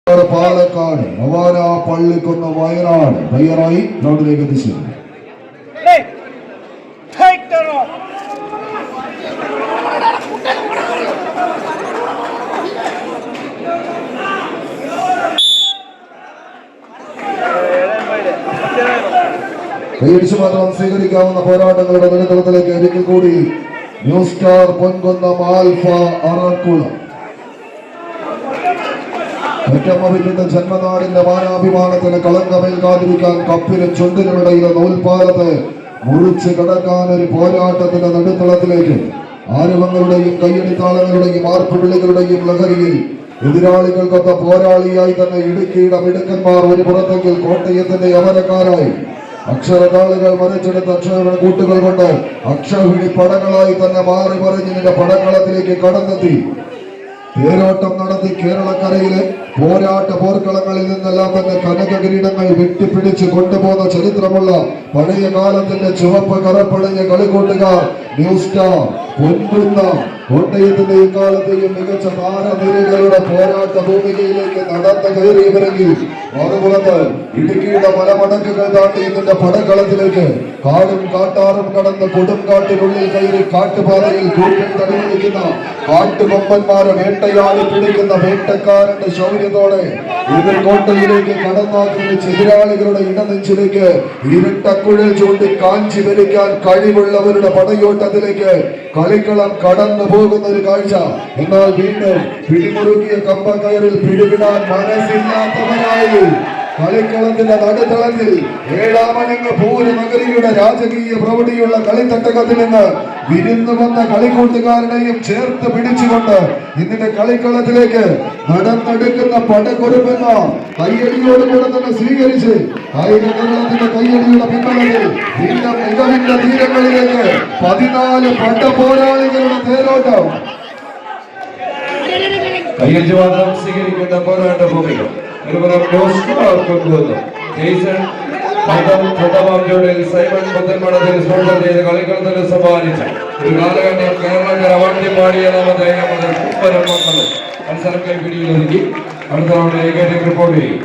പാലക്കാട് നവാന പള്ളിക്കുന്ന വയനാട് തയ്യാറായി ഗ്രൗണ്ടിലേക്ക് എത്തിച്ചു. കൈയടിച്ചു മാത്രം സ്വീകരിക്കാവുന്ന പോരാട്ടങ്ങളുടെ നിലതളത്തിലേക്ക് ഒരിക്കൽ കൂടി new star Ponkunnam alpha Arakkulam ഒറ്റമ്മവിന്റെ ജന്മനാടിന്റെ മാനാഭിമാനത്തിന് കളങ്കമേൽക്കാതിരിക്കാൻ കപ്പിനും ചുണ്ടിനുമിടയിലെ നൂൽപാലത്ത് മുറിച്ച് കടക്കാൻ ഒരു പോരാട്ടത്തിന്റെ നടുത്തളത്തിലേക്ക് ആരവങ്ങളുടെയും കയ്യടിത്താളങ്ങളുടെയും ആർപ്പുവിളികളുടെയും ലഹരിയിൽ എതിരാളികൾക്കൊത്ത പോരാളിയായി തന്നെ ഇടുക്കിയുടെ മിടുക്കന്മാർ ഒരു പുറത്തെങ്കിൽ കോട്ടയത്തിന്റെ യമനക്കാരായി അക്ഷരതാളുകൾ മറിച്ചെടുത്ത അക്ഷര കൂട്ടുകൾ കൊണ്ട് അക്ഷരവിളി പടങ്ങളായി തന്നെ മാറി മറിഞ്ഞതിന്റെ പടക്കളത്തിലേക്ക് കടന്നെത്തി തേരോട്ടം നടത്തി കേരളക്കരയിലെ പോരാട്ട പോർക്കളങ്ങളിൽ നിന്നെല്ലാം തന്നെ കനക കിരീടങ്ങൾ വെട്ടിപ്പിടിച്ച് കൊണ്ടുപോകുന്ന ചരിത്രമുള്ള പഴയ കാലത്തിന്റെ ചുവപ്പ് കറപ്പടഞ്ഞ കളിക്കൂട്ടുകാർ ന്യൂ സ്റ്റാർ പൊൻകുന്നം കോട്ടയത്തിന്റെ ഇക്കാലത്തെയും മികച്ച താരനിരകളുടെ പോരാട്ട ഭൂമികയിലേക്ക് നടന്നു കയറിയവരെങ്കിൽ മറുപുറത്ത് ഇടുക്കിയുടെ മലമടക്കുകൾ താണ്ടി ഇതിന്റെ പടക്കളത്തിലേക്ക് കാടും കാട്ടാറും കടന്ന് കൊടുംകാട്ടിനുള്ളിൽ കയറി കാട്ടുപാതയിൽ കൂട്ടിൽ തടവിളിക്കുന്ന കാട്ടുകൊമ്പന്മാരെ വേട്ടയാടി പിടിക്കുന്ന വേട്ടക്കാരന്റെ ശൗര്യത്തോടെ എതിർ കോട്ടയിലേക്ക് കടന്നാക്രമിച്ച് എതിരാളികളുടെ ഇടനെഞ്ചിലേക്ക് ഇരുട്ടക്കുഴൽ ചൂണ്ടി കാഞ്ചി ഭരിക്കാൻ കഴിവുള്ളവരുടെ പടയോട്ടത്തിലേക്ക് കളിക്കളം കടന്നു പോകുന്ന ഒരു കാഴ്ച. എന്നാൽ വീണ്ടും പിടിമുറുക്കിയ കമ്പക്കയറിൽ പിടിവിടാൻ മനസ്സില്ലാത്തവരായി കളിക്കളത്തിന്റെ നടുത്തളത്തിൽ ഏഴാമനങ്ങ് പൂരനഗരിയുടെ രാജകീയ പ്രൗഢിയുള്ള കളിത്തട്ടകത്തിൽ നിന്ന് വിരുന്നു വന്ന കളിക്കൂട്ടുകാരനെയും ചേർത്ത് പിടിച്ചുകൊണ്ട് ഇതിന്റെ കളിക്കളത്തിലേക്ക് നടന്നെടുക്കുന്ന പടകൊടുപ്പെന്ന കയ്യടിയോടുകൂടെ തന്നെ സ്വീകരിച്ച് കായികത്തിന്റെ കയ്യടിയുടെ പിന്തുണയിൽ വീണ്ടും മികവിന്റെ തീരങ്ങളിലേക്ക് 14 പട പോരാളികളുടെ തേരോട്ടം. കയ്യടിച്ചു മാത്രം സ്വീകരിക്കുന്ന പോരാട്ട ഭൂമികൾ സൈമൺ പുത്തൻമടത്തിൽ സ്പോൺസർ ചെയ്ത് കളിക്കളത്തിൽ സമ്മാനിച്ച ഒരു കാലഘട്ടം കേരളത്തിൽ അവാർഡ്യമാടിയ നാമധേയം മുതൽ മത്സരങ്ങൾ പിടിയിലൊതുക്കി അടുത്ത റൗണ്ടിലേക്ക് റിപ്പോർട്ട് ചെയ്യും.